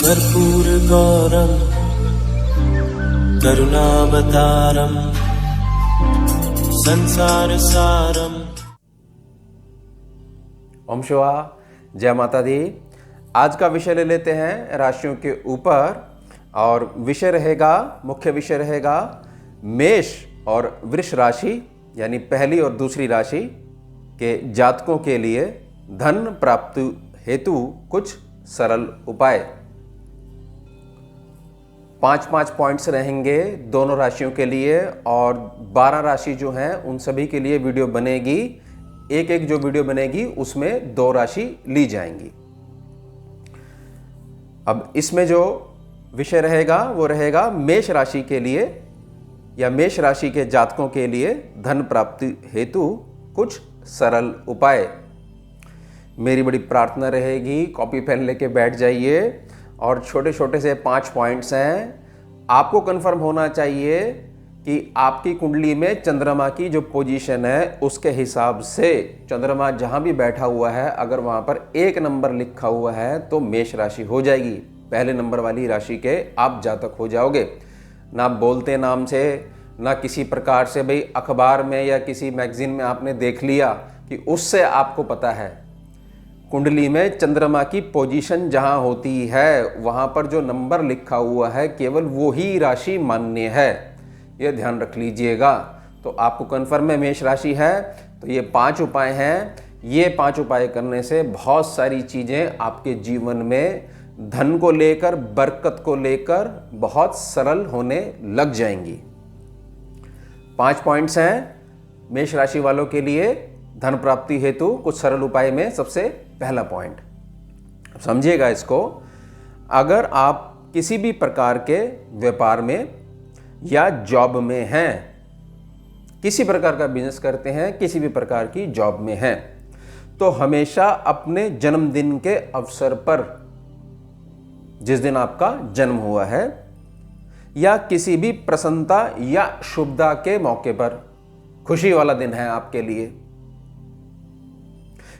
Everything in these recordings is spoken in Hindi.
कर्पूरगौरं करुणावतारं संसारसारं। ओम शिवा, जय माता दी। आज का विषय ले लेते हैं राशियों के ऊपर, और मुख्य विषय रहेगा मेष और वृष राशि यानी पहली और दूसरी राशि के जातकों के लिए धन प्राप्ति हेतु कुछ सरल उपाय। 5-5 पॉइंट्स रहेंगे दोनों राशियों के लिए, और 12 राशि जो हैं उन सभी के लिए वीडियो बनेगी। एक जो वीडियो बनेगी उसमें 2 राशि ली जाएंगी। अब इसमें जो विषय रहेगा वो रहेगा मेष राशि के लिए या मेष राशि के जातकों के लिए धन प्राप्ति हेतु कुछ सरल उपाय। मेरी बड़ी प्रार्थना रहेगी, कॉपी पेन लेके बैठ जाइए, और छोटे छोटे से 5 पॉइंट्स हैं। आपको कंफर्म होना चाहिए कि आपकी कुंडली में चंद्रमा की जो पोजीशन है उसके हिसाब से चंद्रमा जहां भी बैठा हुआ है, अगर वहां पर 1 नंबर लिखा हुआ है तो मेष राशि हो जाएगी। पहले नंबर वाली राशि के आप जातक हो जाओगे। ना बोलते नाम से, ना किसी प्रकार से भाई अखबार में या किसी मैगजीन में आपने देख लिया कि उससे आपको पता है। कुंडली में चंद्रमा की पोजीशन जहां होती है वहां पर जो नंबर लिखा हुआ है केवल वो ही राशि मान्य है, ये ध्यान रख लीजिएगा। तो आपको कन्फर्म है मेष राशि है, तो ये 5 उपाय हैं। ये 5 उपाय करने से बहुत सारी चीज़ें आपके जीवन में धन को लेकर, बरकत को लेकर बहुत सरल होने लग जाएंगी। 5 पॉइंट्स हैं मेष राशि वालों के लिए धन प्राप्ति हेतु कुछ सरल उपाय में। सबसे पहला पॉइंट समझिएगा इसको। अगर आप किसी भी प्रकार के व्यापार में या जॉब में हैं, किसी प्रकार का बिजनेस करते हैं, किसी भी प्रकार की जॉब में हैं, तो हमेशा अपने जन्मदिन के अवसर पर, जिस दिन आपका जन्म हुआ है, या किसी भी प्रसन्नता या शुभता के मौके पर, खुशी वाला दिन है आपके लिए,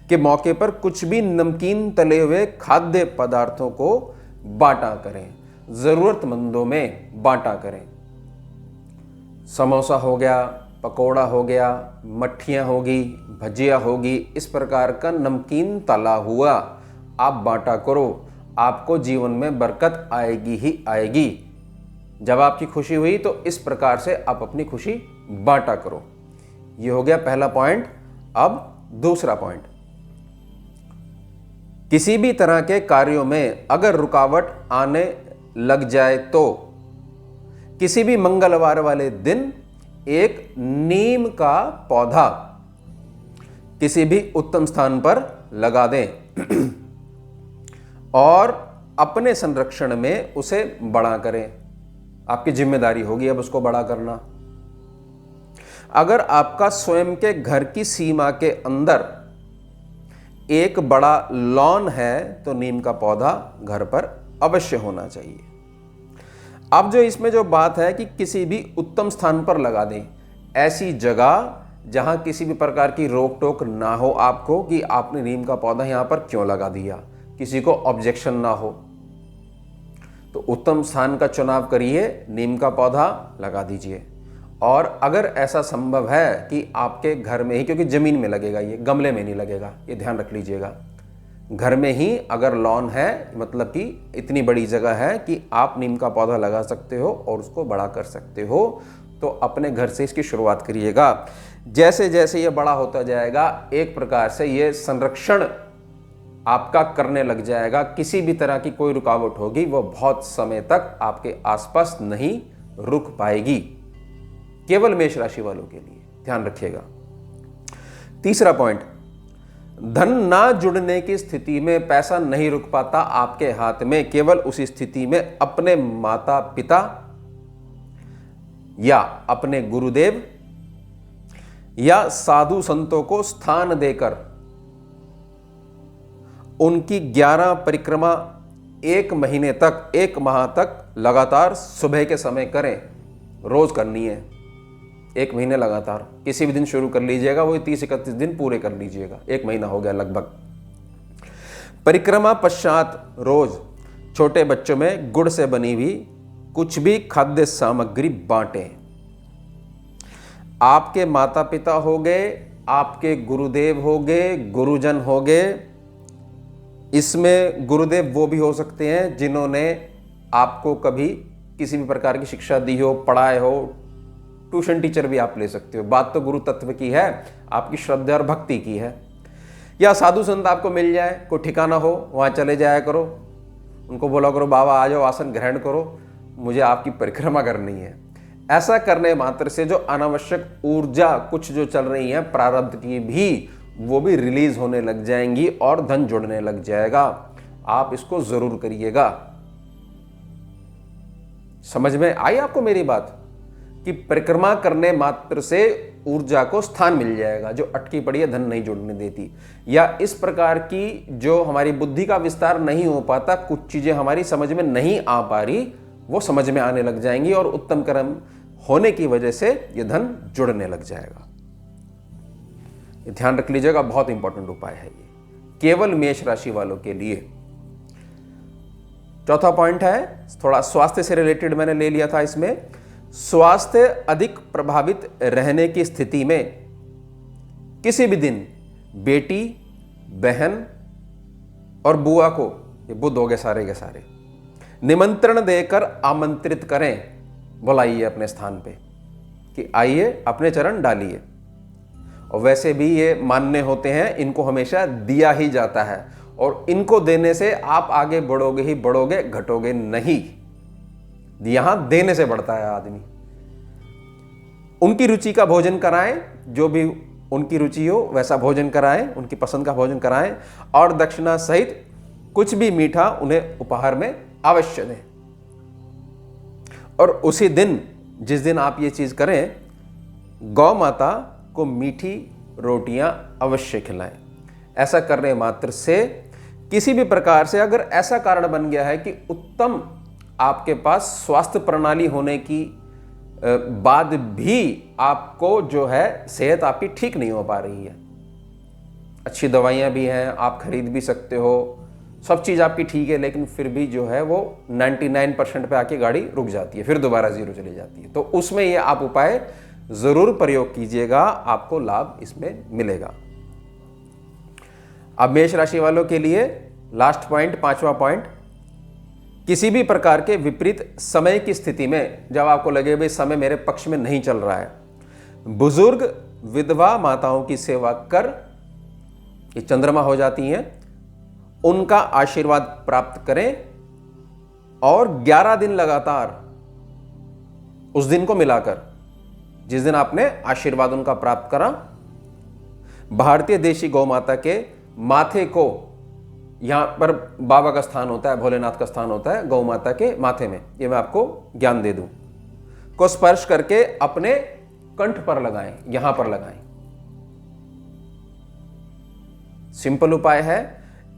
के मौके पर कुछ भी नमकीन तले हुए खाद्य पदार्थों को बांटा करें, जरूरतमंदों में बांटा करें। समोसा हो गया, पकोड़ा हो गया, मट्ठियाँ होगी, भजिया होगी, इस प्रकार का नमकीन तला हुआ आप बांटा करो। आपको जीवन में बरकत आएगी ही आएगी। जब आपकी खुशी हुई तो इस प्रकार से आप अपनी खुशी बांटा करो। ये हो गया पहला पॉइंट। अब दूसरा पॉइंट, किसी भी तरह के कार्यों में अगर रुकावट आने लग जाए तो किसी भी मंगलवार वाले दिन एक नीम का पौधा किसी भी उत्तम स्थान पर लगा दें और अपने संरक्षण में उसे बड़ा करें। आपकी जिम्मेदारी होगी अब उसको बड़ा करना। अगर आपका स्वयं के घर की सीमा के अंदर एक बड़ा लॉन है तो नीम का पौधा घर पर अवश्य होना चाहिए। अब जो इसमें जो बात है कि किसी भी उत्तम स्थान पर लगा दें, ऐसी जगह जहां किसी भी प्रकार की रोक टोक ना हो आपको कि आपने नीम का पौधा यहां पर क्यों लगा दिया, किसी को ऑब्जेक्शन ना हो, तो उत्तम स्थान का चुनाव करिए, नीम का पौधा लगा दीजिए। और अगर ऐसा संभव है कि आपके घर में ही, क्योंकि जमीन में लगेगा, ये गमले में नहीं लगेगा, ये ध्यान रख लीजिएगा। घर में ही अगर लॉन है, मतलब कि इतनी बड़ी जगह है कि आप नीम का पौधा लगा सकते हो और उसको बड़ा कर सकते हो, तो अपने घर से इसकी शुरुआत करिएगा। जैसे जैसे ये बड़ा होता जाएगा एक प्रकार से ये संरक्षण आपका करने लग जाएगा। किसी भी तरह की कोई रुकावट होगी वो बहुत समय तक आपके आसपास नहीं रुक पाएगी। केवल मेष राशि वालों के लिए ध्यान रखिएगा। तीसरा पॉइंट, धन ना जुड़ने की स्थिति में पैसा नहीं रुक पाता आपके हाथ में। केवल उसी स्थिति में अपने माता पिता या अपने गुरुदेव या साधु संतों को स्थान देकर उनकी 11 परिक्रमा 1 महीने तक, 1 माह तक लगातार सुबह के समय करें। रोज करनी है, 1 महीने लगातार। किसी भी दिन शुरू कर लीजिएगा, वही 30-31 दिन पूरे कर लीजिएगा। 1 महीना हो गया लगभग। परिक्रमा पश्चात रोज छोटे बच्चों में गुड़ से बनी हुई कुछ भी खाद्य सामग्री बांटें। आपके माता पिता हो गए, आपके गुरुदेव हो गए, गुरुजन हो गए। इसमें गुरुदेव वो भी हो सकते हैं जिन्होंने आपको कभी किसी भी प्रकार की शिक्षा दी हो, पढ़ाए हो। ट्यूशन टीचर भी आप ले सकते हो। बात तो गुरु तत्व की है, आपकी श्रद्धा और भक्ति की है। या साधु संत आपको मिल जाए, कोई ठिकाना हो, वहाँ चले जाया करो, उनको बोला करो बाबा आ जाओ, आसन ग्रहण करो, मुझे आपकी परिक्रमा करनी है। ऐसा करने मात्र से जो अनावश्यक ऊर्जा कुछ जो चल रही है प्रारब्ध की भी, वो भी रिलीज होने लग जाएंगी और धन जुड़ने लग जाएगा। आप इसको जरूर करिएगा। समझ में आई आपको मेरी बात कि परिक्रमा करने मात्र से ऊर्जा को स्थान मिल जाएगा जो अटकी पड़ी है, धन नहीं जुड़ने देती। या इस प्रकार की जो हमारी बुद्धि का विस्तार नहीं हो पाता, कुछ चीजें हमारी समझ में नहीं आ पा रही, वो समझ में आने लग जाएंगी और उत्तम कर्म होने की वजह से ये धन जुड़ने लग जाएगा। ये ध्यान रख लीजिएगा, बहुत इंपॉर्टेंट उपाय है ये, केवल मेष राशि वालों के लिए। चौथा पॉइंट है थोड़ा स्वास्थ्य से रिलेटेड, मैंने ले लिया था इसमें। स्वास्थ्य अधिक प्रभावित रहने की स्थिति में किसी भी दिन बेटी, बहन और बुआ को, ये बुध हो गए सारे के सारे, निमंत्रण देकर आमंत्रित करें, बुलाइए अपने स्थान पे कि आइए अपने चरण डालिए। और वैसे भी ये मान्य होते हैं, इनको हमेशा दिया ही जाता है और इनको देने से आप आगे बढ़ोगे ही बढ़ोगे, घटोगे नहीं। यहां देने से बढ़ता है आदमी। उनकी रुचि का भोजन कराएं, जो भी उनकी रुचि हो वैसा भोजन कराएं, उनकी पसंद का भोजन कराएं और दक्षिणा सहित कुछ भी मीठा उन्हें उपहार में अवश्य दें। और उसी दिन, जिस दिन आप ये चीज करें, गौ माता को मीठी रोटियां अवश्य खिलाएं। ऐसा करने मात्र से किसी भी प्रकार से अगर ऐसा कारण बन गया है कि उत्तम आपके पास स्वास्थ्य प्रणाली होने की बाद भी आपको जो है सेहत आपकी ठीक नहीं हो पा रही है, अच्छी दवाइयां भी हैं, आप खरीद भी सकते हो, सब चीज़ आपकी ठीक है, लेकिन फिर भी जो है वो 99% पे आके गाड़ी रुक जाती है, फिर दोबारा जीरो चली जाती है, तो उसमें ये आप उपाय जरूर प्रयोग कीजिएगा, आपको लाभ इसमें मिलेगा। अब मेष राशि वालों के लिए लास्ट पॉइंट, पांचवा पॉइंट, किसी भी प्रकार के विपरीत समय की स्थिति में, जब आपको लगे भाई समय मेरे पक्ष में नहीं चल रहा है, बुजुर्ग विधवा माताओं की सेवा कर, ये चंद्रमा हो जाती हैं, उनका आशीर्वाद प्राप्त करें और 11 दिन लगातार उस दिन को मिलाकर, जिस दिन आपने आशीर्वाद उनका प्राप्त करा, भारतीय देशी गौ माता के माथे को, यहां पर बाबा का स्थान होता है, भोलेनाथ का स्थान होता है, गौ माता के माथे में, ये मैं आपको ज्ञान दे दूं, को स्पर्श करके अपने कंठ पर लगाएं, यहां पर लगाएं। सिंपल उपाय है।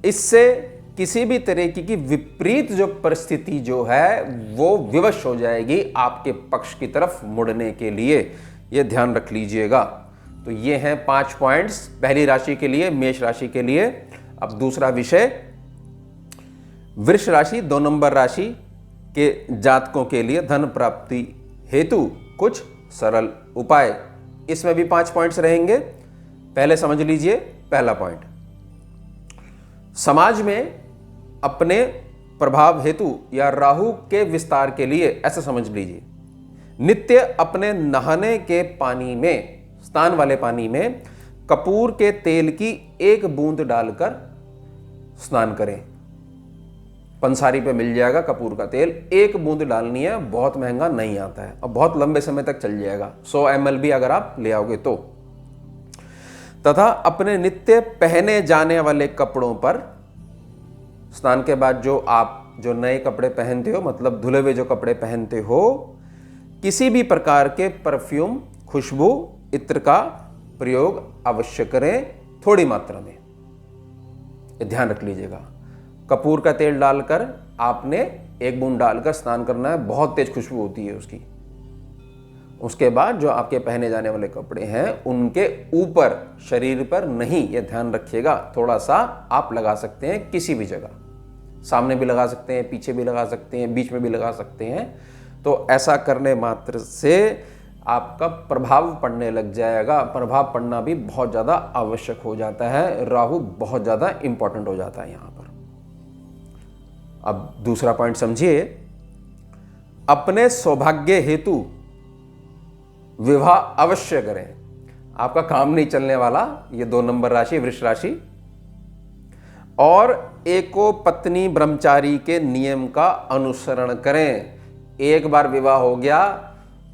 इससे किसी भी तरीके की विपरीत जो परिस्थिति जो है वो विवश हो जाएगी आपके पक्ष की तरफ मुड़ने के लिए, ये ध्यान रख लीजिएगा। तो ये हैं 5 पॉइंट्स पहली राशि के लिए, मेष राशि के लिए। अब दूसरा विषय, वृष राशि 2 नंबर राशि के जातकों के लिए धन प्राप्ति हेतु कुछ सरल उपाय। इसमें भी 5 पॉइंट्स रहेंगे। पहले समझ लीजिए पहला पॉइंट, समाज में अपने प्रभाव हेतु या राहु के विस्तार के लिए, ऐसा समझ लीजिए, नित्य अपने नहाने के पानी में, स्नान वाले पानी में कपूर के तेल की 1 बूंद डालकर स्नान करें। पंसारी पे मिल जाएगा कपूर का तेल, 1 बूंद डालनी है, बहुत महंगा नहीं आता है और बहुत लंबे समय तक चल जाएगा, 100 ml भी अगर आप ले आओगे तो। तथा अपने नित्य पहने जाने वाले कपड़ों पर, स्नान के बाद जो आप जो नए कपड़े पहनते हो, मतलब धुले हुए जो कपड़े पहनते हो, किसी भी प्रकार के परफ्यूम, खुशबू, इत्र का प्रयोग अवश्य करें, थोड़ी मात्रा में, ये ध्यान रख लीजिएगा। कपूर का तेल डालकर आपने 1 बूंद डालकर स्नान करना है, बहुत तेज खुशबू होती है उसकी। उसके बाद जो आपके पहने जाने वाले कपड़े हैं उनके ऊपर, शरीर पर नहीं, ये ध्यान रखिएगा, थोड़ा सा आप लगा सकते हैं किसी भी जगह, सामने भी लगा सकते हैं, पीछे भी लगा सकते हैं, बीच में भी लगा सकते हैं। तो ऐसा करने मात्र से आपका प्रभाव पड़ने लग जाएगा। प्रभाव पड़ना भी बहुत ज़्यादा आवश्यक हो जाता है। राहु बहुत ज़्यादा इंपॉर्टेंट हो जाता है यहाँ पर। अब दूसरा पॉइंट समझिए, अपने सौभाग्य हेतु विवाह अवश्य करें। आपका काम नहीं चलने वाला ये 2 नंबर राशि वृष राशि। और एको पत्नी ब्रह्मचारी के नियम का अनुसरण करें। एक बार विवाह हो गया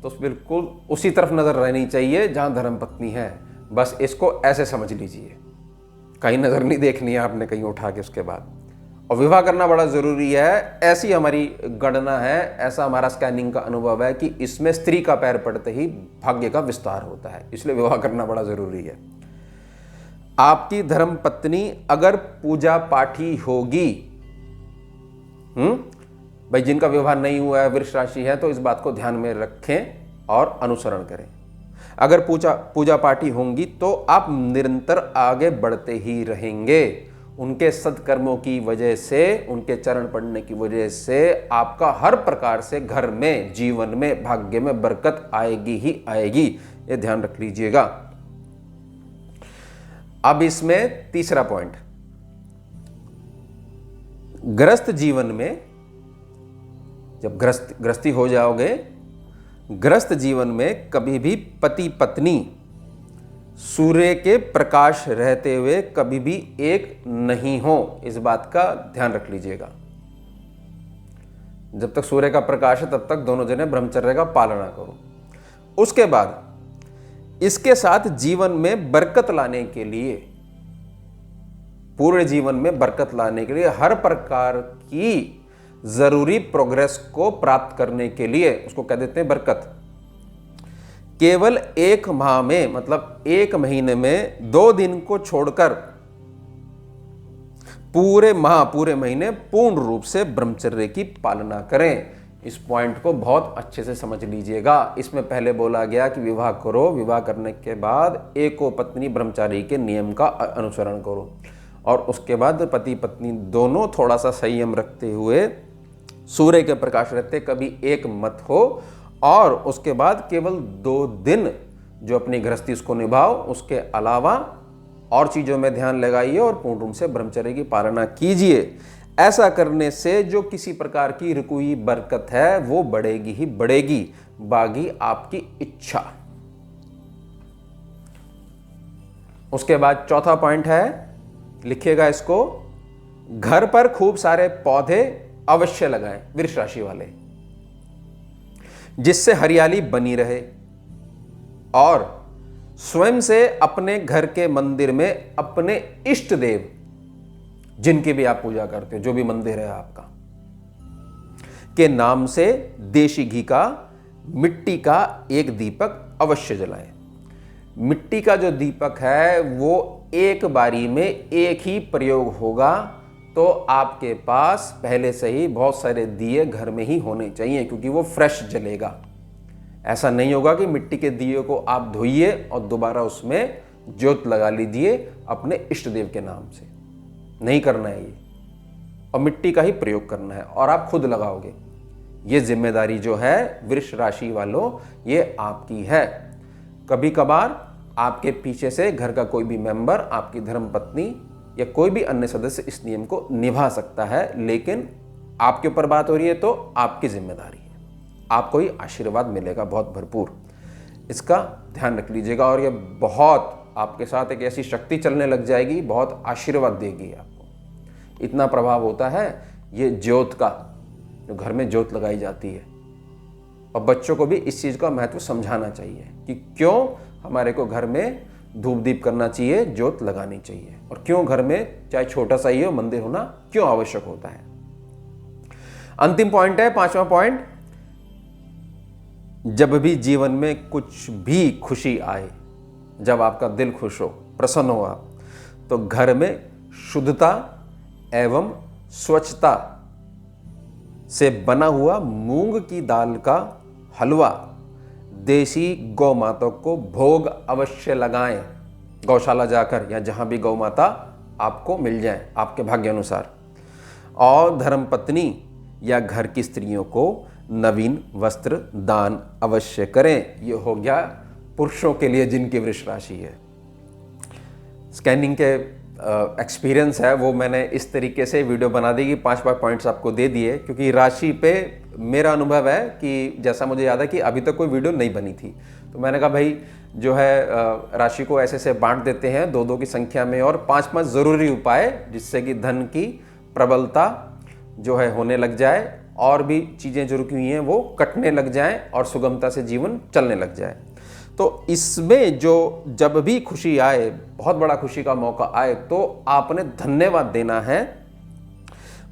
तो बिल्कुल उसी तरफ नजर रहनी चाहिए जहां धर्मपत्नी है। बस इसको ऐसे समझ लीजिए, कहीं नजर नहीं देखनी है आपने कहीं उठा के उसके बाद। और विवाह करना बड़ा जरूरी है, ऐसी हमारी गणना है, ऐसा हमारा स्कैनिंग का अनुभव है कि इसमें स्त्री का पैर पड़ते ही भाग्य का विस्तार होता है, इसलिए विवाह करना बड़ा जरूरी है। आपकी धर्मपत्नी अगर पूजा पाठी होगी, भाई जिनका विवाह नहीं हुआ है, वृष राशि है, तो इस बात को ध्यान में रखें और अनुसरण करें। अगर पूजा पाठी होंगी तो आप निरंतर आगे बढ़ते ही रहेंगे। उनके सत्कर्मों की वजह से, उनके चरण पड़ने की वजह से आपका हर प्रकार से घर में, जीवन में, भाग्य में बरकत आएगी ही आएगी। ये ध्यान रख लीजिएगा। अब इसमें तीसरा पॉइंट, गृहस्थ जीवन में जब गृहस्थी हो जाओगे, गृहस्थ जीवन में कभी भी पति पत्नी सूर्य के प्रकाश रहते हुए कभी भी एक नहीं हो। इस बात का ध्यान रख लीजिएगा। जब तक सूर्य का प्रकाश है तब तक दोनों जने ब्रह्मचर्य का पालना करो। उसके बाद इसके साथ जीवन में बरकत लाने के लिए, पूरे जीवन में बरकत लाने के लिए, हर प्रकार की जरूरी प्रोग्रेस को प्राप्त करने के लिए, उसको कह देते हैं बरकत, केवल 1 माह में, मतलब 1 महीने में 2 दिन को छोड़कर पूरे माह, पूरे महीने पूर्ण रूप से ब्रह्मचर्य की पालना करें। इस पॉइंट को बहुत अच्छे से समझ लीजिएगा। इसमें पहले बोला गया कि विवाह करो, विवाह करने के बाद एको पत्नी ब्रह्मचारी के नियम का अनुसरण करो, और उसके बाद पति पत्नी दोनों थोड़ा सा संयम रखते हुए सूर्य के प्रकाश रहते कभी एक मत हो, और उसके बाद केवल 2 दिन जो अपनी गृहस्थी उसको निभाओ, उसके अलावा और चीज़ों में ध्यान लगाइए और पूर्ण रूप से ब्रह्मचर्य की पालना कीजिए। ऐसा करने से जो किसी प्रकार की रुकी बरकत है वो बढ़ेगी ही बढ़ेगी, बागी आपकी इच्छा। उसके बाद चौथा पॉइंट है, लिखिएगा इसको, घर पर खूब सारे पौधे अवश्य लगाएं वृष राशि वाले, जिससे हरियाली बनी रहे, और स्वयं से अपने घर के मंदिर में अपने इष्ट देव, जिनकी भी आप पूजा करते हो, जो भी मंदिर है आपका, के नाम से देशी घी का, मिट्टी का एक दीपक अवश्य जलाएं। मिट्टी का जो दीपक है वो एक बारी में एक ही प्रयोग होगा, तो आपके पास पहले से ही बहुत सारे दिए घर में ही होने चाहिए, क्योंकि वो फ्रेश जलेगा। ऐसा नहीं होगा कि मिट्टी के दिए को आप धोइए और दोबारा उसमें ज्योत लगा लीजिए अपने इष्ट देव के नाम से। नहीं करना है ये, और मिट्टी का ही प्रयोग करना है, और आप खुद लगाओगे। ये जिम्मेदारी जो है वृष राशि वालों, ये आपकी है। कभी कभार आपके पीछे से घर का कोई भी मेंबर, आपकी धर्मपत्नी या कोई भी अन्य सदस्य इस नियम को निभा सकता है, लेकिन आपके ऊपर बात हो रही है तो आपकी जिम्मेदारी है। आपको ही आशीर्वाद मिलेगा बहुत भरपूर, इसका ध्यान रख लीजिएगा। और ये बहुत आपके साथ एक ऐसी शक्ति चलने लग जाएगी, बहुत आशीर्वाद देगी आपको। इतना प्रभाव होता है ये ज्योत का, जो घर में ज्योत लगाई जाती है। और बच्चों को भी इस चीज़ का महत्व समझाना चाहिए कि क्यों हमारे को घर में धूप दीप करना चाहिए, ज्योत लगानी चाहिए, और क्यों घर में चाहे छोटा सा ही हो मंदिर होना क्यों आवश्यक होता है। अंतिम पॉइंट है, 5वां पॉइंट, जब भी जीवन में कुछ भी खुशी आए, जब आपका दिल खुश हो, प्रसन्न हो आप, तो घर में शुद्धता एवं स्वच्छता से बना हुआ मूंग की दाल का हलवा देसी गौ माता को भोग अवश्य लगाएं, गौशाला जाकर या जहां भी गौ माता आपको मिल जाए आपके भाग्य अनुसार। और धर्मपत्नी या घर की स्त्रियों को नवीन वस्त्र दान अवश्य करें। ये हो गया पुरुषों के लिए जिनकी वृष राशि है। स्कैनिंग के एक्सपीरियंस है वो मैंने इस तरीके से वीडियो बना दी कि 5 पॉइंट्स आपको दे दिए, क्योंकि राशि पे मेरा अनुभव है कि जैसा मुझे याद है कि अभी तक कोई वीडियो नहीं बनी थी, तो मैंने कहा भाई जो है राशि को ऐसे से बांट देते हैं 2-2 की संख्या में, और 5 ज़रूरी उपाय जिससे कि धन की प्रबलता जो है होने लग जाए और भी चीज़ें जो रुकी हुई हैं वो कटने लग जाएं और सुगमता से जीवन चलने लग जाए। तो इसमें जो जब भी खुशी आए, बहुत बड़ा खुशी का मौका आए, तो आपने धन्यवाद देना है।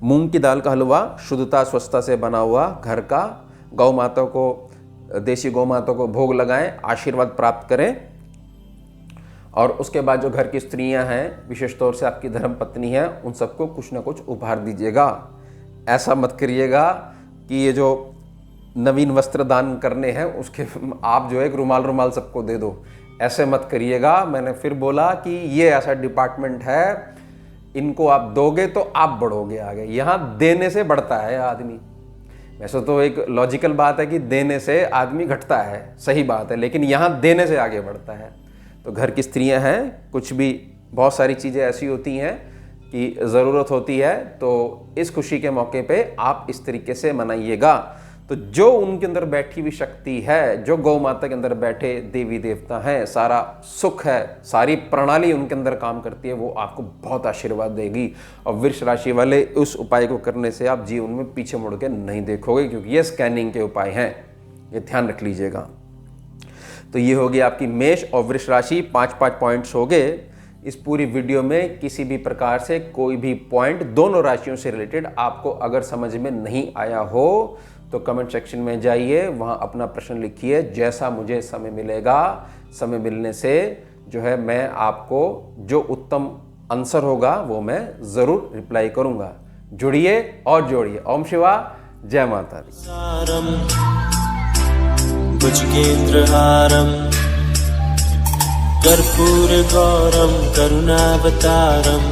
मूंग की दाल का हलवा शुद्धता स्वच्छता से बना हुआ घर का, गौ माता को, देसी गौ माता को भोग लगाएं, आशीर्वाद प्राप्त करें। और उसके बाद जो घर की स्त्रियां हैं, विशेष तौर से आपकी धर्म पत्नी है, उन सबको कुछ ना कुछ उपहार दीजिएगा। ऐसा मत करिएगा कि ये जो नवीन वस्त्र दान करने हैं उसके आप जो है एक रुमाल सबको दे दो, ऐसे मत करिएगा। मैंने फिर बोला कि ये ऐसा डिपार्टमेंट है, इनको आप दोगे तो आप बढ़ोगे आगे। यहाँ देने से बढ़ता है आदमी। वैसे तो एक लॉजिकल बात है कि देने से आदमी घटता है, सही बात है, लेकिन यहाँ देने से आगे बढ़ता है। तो घर की स्त्रियां हैं, कुछ भी बहुत सारी चीज़ें ऐसी होती हैं कि ज़रूरत होती है, तो इस खुशी के मौके पे आप इस तरीके से मनाइएगा। तो जो उनके अंदर बैठी हुई शक्ति है, जो गौ माता के अंदर बैठे देवी देवता हैं, सारा सुख है, सारी प्रणाली उनके अंदर काम करती है, वो आपको बहुत आशीर्वाद देगी। और वृष राशि वाले उस उपाय को करने से आप जीवन में पीछे मुड़ के नहीं देखोगे, क्योंकि ये स्कैनिंग के उपाय हैं, ये ध्यान रख लीजिएगा। तो ये होगी आपकी मेष और वृष राशि। 5 पॉइंट्स हो गए। इस पूरी वीडियो में किसी भी प्रकार से कोई भी पॉइंट दोनों राशियों से रिलेटेड आपको अगर समझ में नहीं आया हो तो कमेंट सेक्शन में जाइए, वहाँ अपना प्रश्न लिखिए। जैसा मुझे समय मिलेगा, समय मिलने से जो है मैं आपको जो उत्तम आंसर होगा वो मैं ज़रूर रिप्लाई करूँगा। जुड़िए और जोड़िए। ओम शिवा, जय माता दी। सारम भुजगेन्द्रहारम कर्पूर गौरम करुणावतारम